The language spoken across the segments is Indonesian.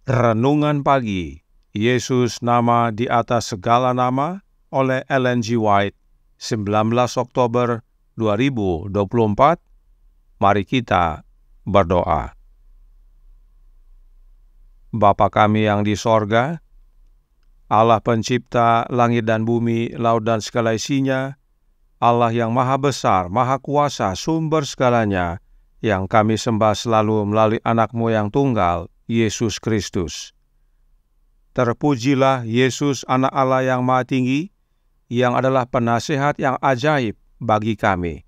Renungan Pagi, Yesus Nama di Atas Segala Nama oleh Ellen G. White, 19 Oktober 2024. Mari kita berdoa. Bapa kami yang di sorga, Allah pencipta langit dan bumi, laut dan segala isinya, Allah yang maha besar, maha kuasa, sumber segalanya, yang kami sembah selalu melalui anak-Mu yang tunggal, Yesus Kristus. Terpujilah Yesus, anak Allah yang maha tinggi, yang adalah penasehat yang ajaib bagi kami.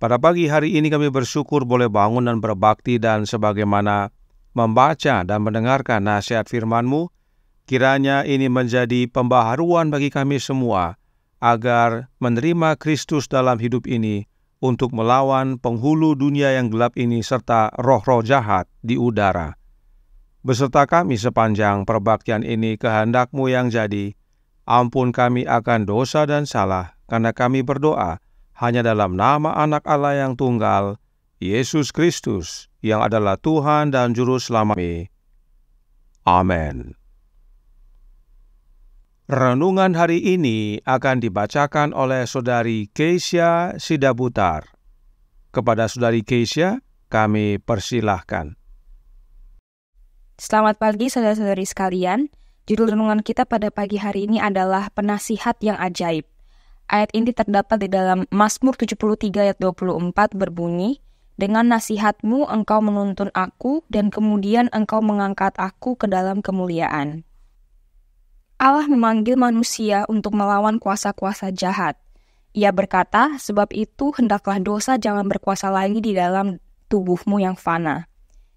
Pada pagi hari ini kami bersyukur boleh bangun dan berbakti, dan sebagaimana membaca dan mendengarkan nasihat firman-Mu, kiranya ini menjadi pembaharuan bagi kami semua, agar menerima Kristus dalam hidup ini, untuk melawan penghulu dunia yang gelap ini, serta roh-roh jahat di udara. Beserta kami sepanjang perbaktian ini, kehendak-Mu yang jadi. Ampun kami akan dosa dan salah, karena kami berdoa hanya dalam nama Anak Allah yang tunggal, Yesus Kristus, yang adalah Tuhan dan Juru Selamat kami. Amin. Renungan hari ini akan dibacakan oleh Saudari Keisha Sidabutar. Kepada Saudari Keisha, kami persilahkan. Selamat pagi saudara-saudari sekalian. Judul renungan kita pada pagi hari ini adalah penasihat yang ajaib. Ayat ini terdapat di dalam Mazmur 73 ayat 24 berbunyi, "Dengan nasihat-Mu engkau menuntun aku, dan kemudian engkau mengangkat aku ke dalam kemuliaan." Allah memanggil manusia untuk melawan kuasa-kuasa jahat. Ia berkata, "Sebab itu hendaklah dosa jangan berkuasa lagi di dalam tubuhmu yang fana,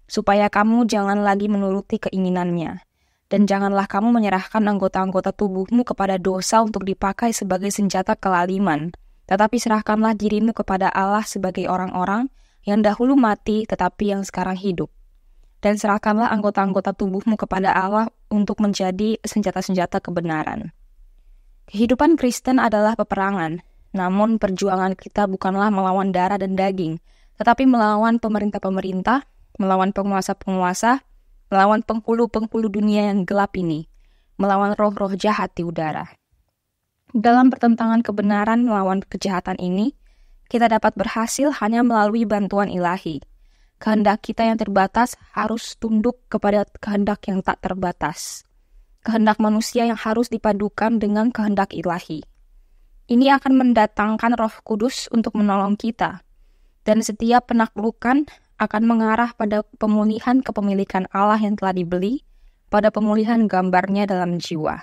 supaya kamu jangan lagi menuruti keinginannya. Dan janganlah kamu menyerahkan anggota-anggota tubuhmu kepada dosa untuk dipakai sebagai senjata kelaliman, tetapi serahkanlah dirimu kepada Allah sebagai orang-orang yang dahulu mati tetapi yang sekarang hidup. Dan serahkanlah anggota-anggota tubuhmu kepada Allah untuk menjadi senjata-senjata kebenaran." Kehidupan Kristen adalah peperangan, namun perjuangan kita bukanlah melawan darah dan daging, tetapi melawan pemerintah-pemerintah, melawan penguasa-penguasa, melawan penghulu-penghulu dunia yang gelap ini, melawan roh-roh jahat di udara. Dalam pertentangan kebenaran melawan kejahatan ini, kita dapat berhasil hanya melalui bantuan ilahi. Kehendak kita yang terbatas harus tunduk kepada kehendak yang tak terbatas. Kehendak manusia yang harus dipadukan dengan kehendak ilahi. Ini akan mendatangkan Roh Kudus untuk menolong kita, dan setiap penaklukan akan mengarah pada pemulihan kepemilikan Allah yang telah dibeli, pada pemulihan gambarnya dalam jiwa.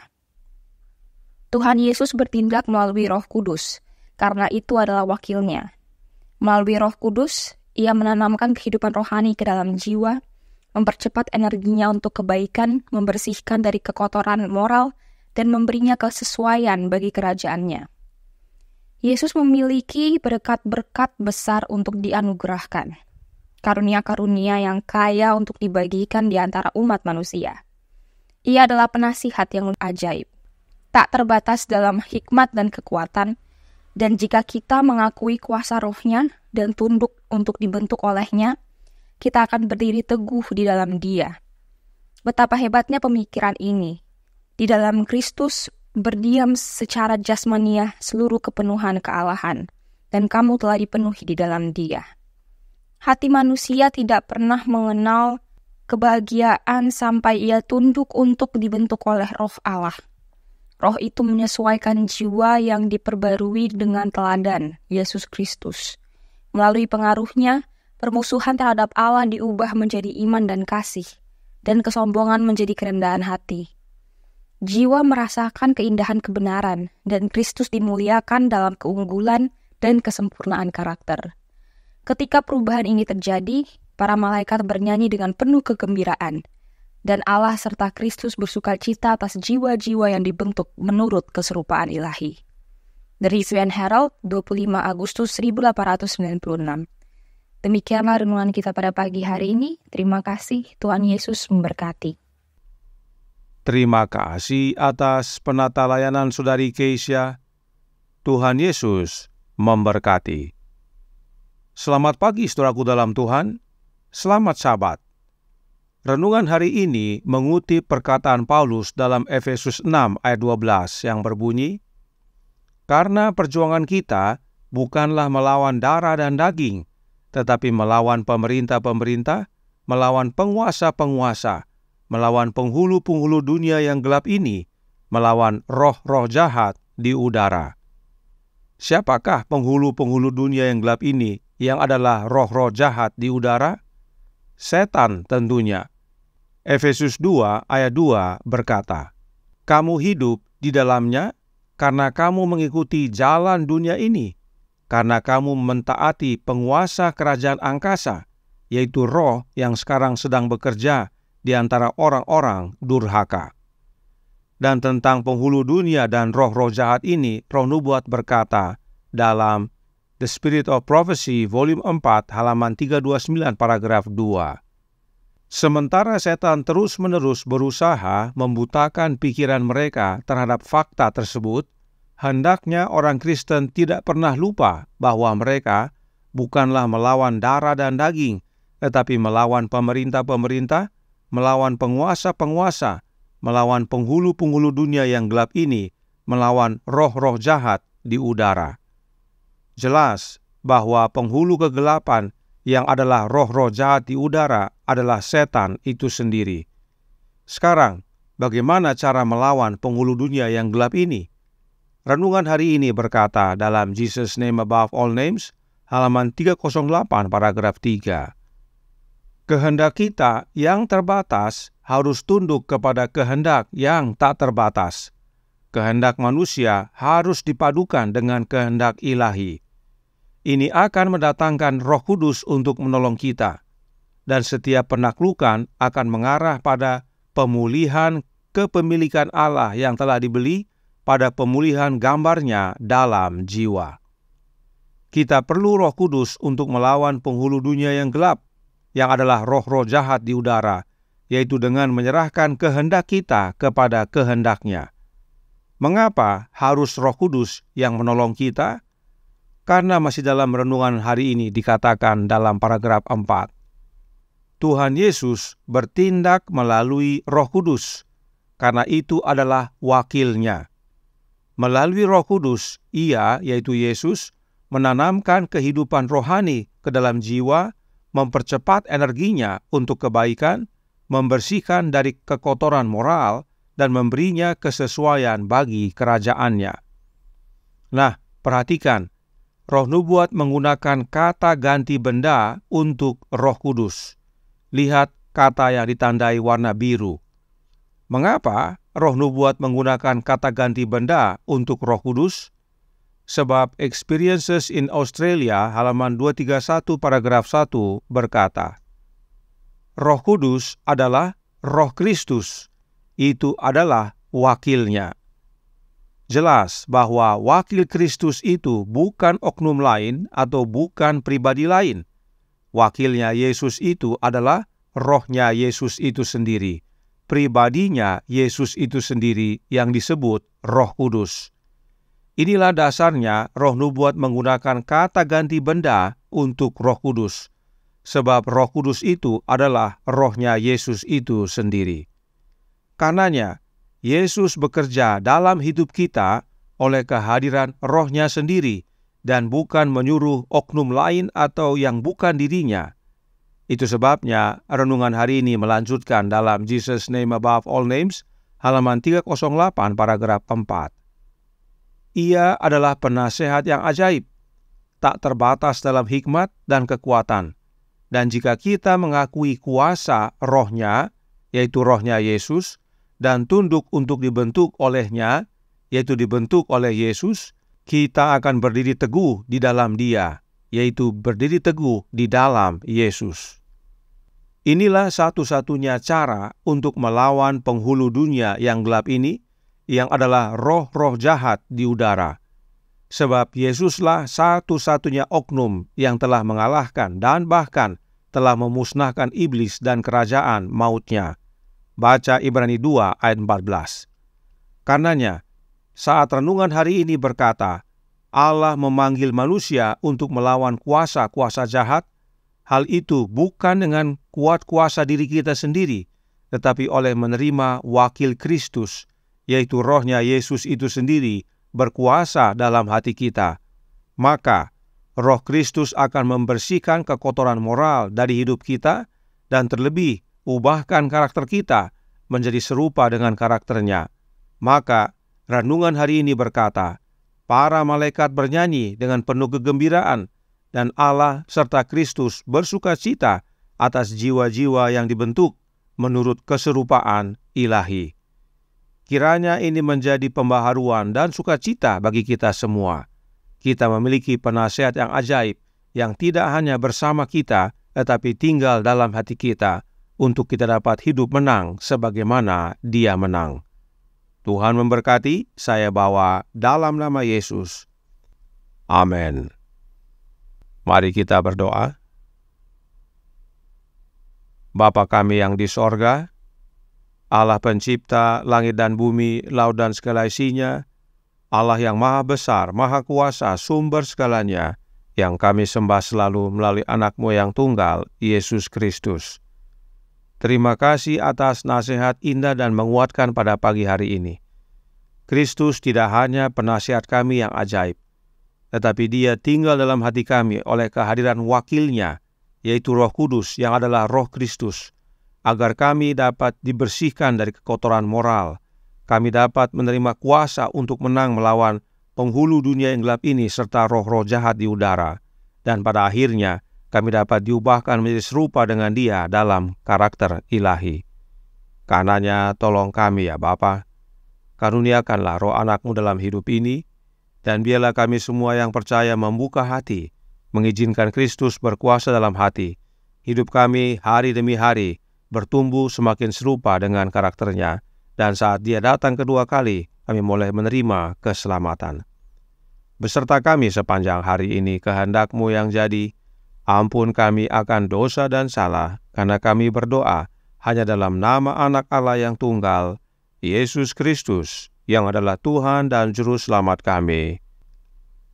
Tuhan Yesus bertindak melalui Roh Kudus, karena itu adalah wakilnya. Melalui Roh Kudus, Ia menanamkan kehidupan rohani ke dalam jiwa, mempercepat energinya untuk kebaikan, membersihkan dari kekotoran moral, dan memberinya kesesuaian bagi kerajaannya. Yesus memiliki berkat-berkat besar untuk dianugerahkan. Karunia-karunia yang kaya untuk dibagikan di antara umat manusia. Ia adalah penasihat yang ajaib, tak terbatas dalam hikmat dan kekuatan, dan jika kita mengakui kuasa rohnya dan tunduk untuk dibentuk olehnya, kita akan berdiri teguh di dalam Dia. Betapa hebatnya pemikiran ini. Di dalam Kristus berdiam secara jasmaniah seluruh kepenuhan kealahan, dan kamu telah dipenuhi di dalam Dia. Hati manusia tidak pernah mengenal kebahagiaan sampai ia tunduk untuk dibentuk oleh Roh Allah. Roh itu menyesuaikan jiwa yang diperbarui dengan teladan Yesus Kristus. Melalui pengaruhnya, permusuhan terhadap Allah diubah menjadi iman dan kasih, dan kesombongan menjadi kerendahan hati. Jiwa merasakan keindahan kebenaran, dan Kristus dimuliakan dalam keunggulan dan kesempurnaan karakter. Ketika perubahan ini terjadi, para malaikat bernyanyi dengan penuh kegembiraan, dan Allah serta Kristus bersukacita atas jiwa-jiwa yang dibentuk menurut keserupaan ilahi. The Review and Herald, 25 Agustus 1896. Demikianlah renungan kita pada pagi hari ini. Terima kasih, Tuhan Yesus memberkati. Terima kasih atas penata layanan Saudari Keisha. Tuhan Yesus memberkati. Selamat pagi saudaraku dalam Tuhan. Selamat Sabat. Renungan hari ini mengutip perkataan Paulus dalam Efesus 6 ayat 12 yang berbunyi, "Karena perjuangan kita bukanlah melawan darah dan daging, tetapi melawan pemerintah-pemerintah, melawan penguasa-penguasa, melawan penghulu-penghulu dunia yang gelap ini, melawan roh-roh jahat di udara." Siapakah penghulu-penghulu dunia yang gelap ini yang adalah roh-roh jahat di udara? Setan tentunya. Efesus 2 ayat 2 berkata, "Kamu hidup di dalamnya karena kamu mengikuti jalan dunia ini, karena kamu mentaati penguasa kerajaan angkasa, yaitu roh yang sekarang sedang bekerja di antara orang-orang durhaka." Dan tentang penghulu dunia dan roh-roh jahat ini, Roh Nubuat berkata dalam The Spirit of Prophecy, volume 4, halaman 329, paragraf 2. Sementara setan terus-menerus berusaha membutakan pikiran mereka terhadap fakta tersebut, hendaknya orang Kristen tidak pernah lupa bahwa mereka bukanlah melawan darah dan daging, tetapi melawan pemerintah-pemerintah, melawan penguasa-penguasa, melawan penghulu-penghulu dunia yang gelap ini, melawan roh-roh jahat di udara. Jelas bahwa penghulu kegelapan yang adalah roh-roh jahat di udara adalah setan itu sendiri. Sekarang, bagaimana cara melawan penghulu dunia yang gelap ini? Renungan hari ini berkata dalam Jesus Name Above All Names, halaman 308, paragraf 3. Kehendak kita yang terbatas harus tunduk kepada kehendak yang tak terbatas. Kehendak manusia harus dipadukan dengan kehendak ilahi. Ini akan mendatangkan Roh Kudus untuk menolong kita, dan setiap penaklukan akan mengarah pada pemulihan kepemilikan Allah yang telah dibeli pada pemulihan gambarnya dalam jiwa. Kita perlu Roh Kudus untuk melawan penghulu dunia yang gelap, yang adalah roh-roh jahat di udara, yaitu dengan menyerahkan kehendak kita kepada kehendaknya. Mengapa harus Roh Kudus yang menolong kita? Karena masih dalam renungan hari ini dikatakan dalam paragraf 4. Tuhan Yesus bertindak melalui Roh Kudus, karena itu adalah wakilnya. Melalui Roh Kudus, Ia, yaitu Yesus, menanamkan kehidupan rohani ke dalam jiwa, mempercepat energinya untuk kebaikan, membersihkan dari kekotoran moral, dan memberinya kesesuaian bagi kerajaannya. Nah, perhatikan, Roh Nubuat menggunakan kata ganti benda untuk Roh Kudus. Lihat kata yang ditandai warna biru. Mengapa Roh Nubuat menggunakan kata ganti benda untuk Roh Kudus? Sebab Experiences in Australia halaman 231 paragraf 1 berkata, Roh Kudus adalah Roh Kristus. Itu adalah wakilnya. Jelas bahwa wakil Kristus itu bukan oknum lain atau bukan pribadi lain. Wakilnya Yesus itu adalah rohnya Yesus itu sendiri. Pribadinya Yesus itu sendiri yang disebut Roh Kudus. Inilah dasarnya Roh Nubuat menggunakan kata ganti benda untuk Roh Kudus. Sebab Roh Kudus itu adalah rohnya Yesus itu sendiri. Karenanya, Yesus bekerja dalam hidup kita oleh kehadiran rohnya sendiri dan bukan menyuruh oknum lain atau yang bukan dirinya. Itu sebabnya renungan hari ini melanjutkan dalam Jesus Name Above All Names, halaman 308 paragraf 4. Ia adalah penasehat yang ajaib, tak terbatas dalam hikmat dan kekuatan. Dan jika kita mengakui kuasa rohnya, yaitu rohnya Yesus, dan tunduk untuk dibentuk olehnya, yaitu dibentuk oleh Yesus, kita akan berdiri teguh di dalam Dia, yaitu berdiri teguh di dalam Yesus. Inilah satu-satunya cara untuk melawan penghulu dunia yang gelap ini, yang adalah roh-roh jahat di udara. Sebab Yesuslah satu-satunya oknum yang telah mengalahkan dan bahkan telah memusnahkan iblis dan kerajaan mautnya. Baca Ibrani 2 ayat 14. Karenanya, saat renungan hari ini berkata, Allah memanggil manusia untuk melawan kuasa-kuasa jahat, hal itu bukan dengan kuat kuasa diri kita sendiri, tetapi oleh menerima wakil Kristus, yaitu rohnya Yesus itu sendiri berkuasa dalam hati kita. Maka roh Kristus akan membersihkan kekotoran moral dari hidup kita dan terlebih ubahkan karakter kita menjadi serupa dengan karakternya. Maka renungan hari ini berkata, para malaikat bernyanyi dengan penuh kegembiraan, dan Allah serta Kristus bersukacita atas jiwa-jiwa yang dibentuk menurut keserupaan ilahi. Kiranya ini menjadi pembaharuan dan sukacita bagi kita semua. Kita memiliki penasihat yang ajaib, yang tidak hanya bersama kita, tetapi tinggal dalam hati kita, untuk kita dapat hidup menang sebagaimana Dia menang. Tuhan memberkati, saya bawa dalam nama Yesus. Amin. Mari kita berdoa. Bapa kami yang di sorga, Allah pencipta langit dan bumi, laut dan segala isinya, Allah yang maha besar, maha kuasa, sumber segalanya, yang kami sembah selalu melalui anak-Mu yang tunggal, Yesus Kristus. Terima kasih atas nasihat indah dan menguatkan pada pagi hari ini. Kristus tidak hanya penasihat kami yang ajaib, tetapi Dia tinggal dalam hati kami oleh kehadiran wakilnya, yaitu Roh Kudus yang adalah Roh Kristus, agar kami dapat dibersihkan dari kekotoran moral, kami dapat menerima kuasa untuk menang melawan penghulu dunia yang gelap ini serta roh-roh jahat di udara, dan pada akhirnya kami dapat diubahkan menjadi serupa dengan Dia dalam karakter ilahi. Karenanya tolong kami ya Bapa, karuniakanlah roh anak-Mu dalam hidup ini, dan biarlah kami semua yang percaya membuka hati, mengizinkan Kristus berkuasa dalam hati. Hidup kami hari demi hari bertumbuh semakin serupa dengan karakternya, dan saat Dia datang kedua kali, kami boleh menerima keselamatan. Beserta kami sepanjang hari ini kehendak-Mu yang jadi, ampun kami akan dosa dan salah, karena kami berdoa hanya dalam nama Anak Allah yang tunggal, Yesus Kristus, yang adalah Tuhan dan Juru Selamat kami.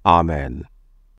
Amin.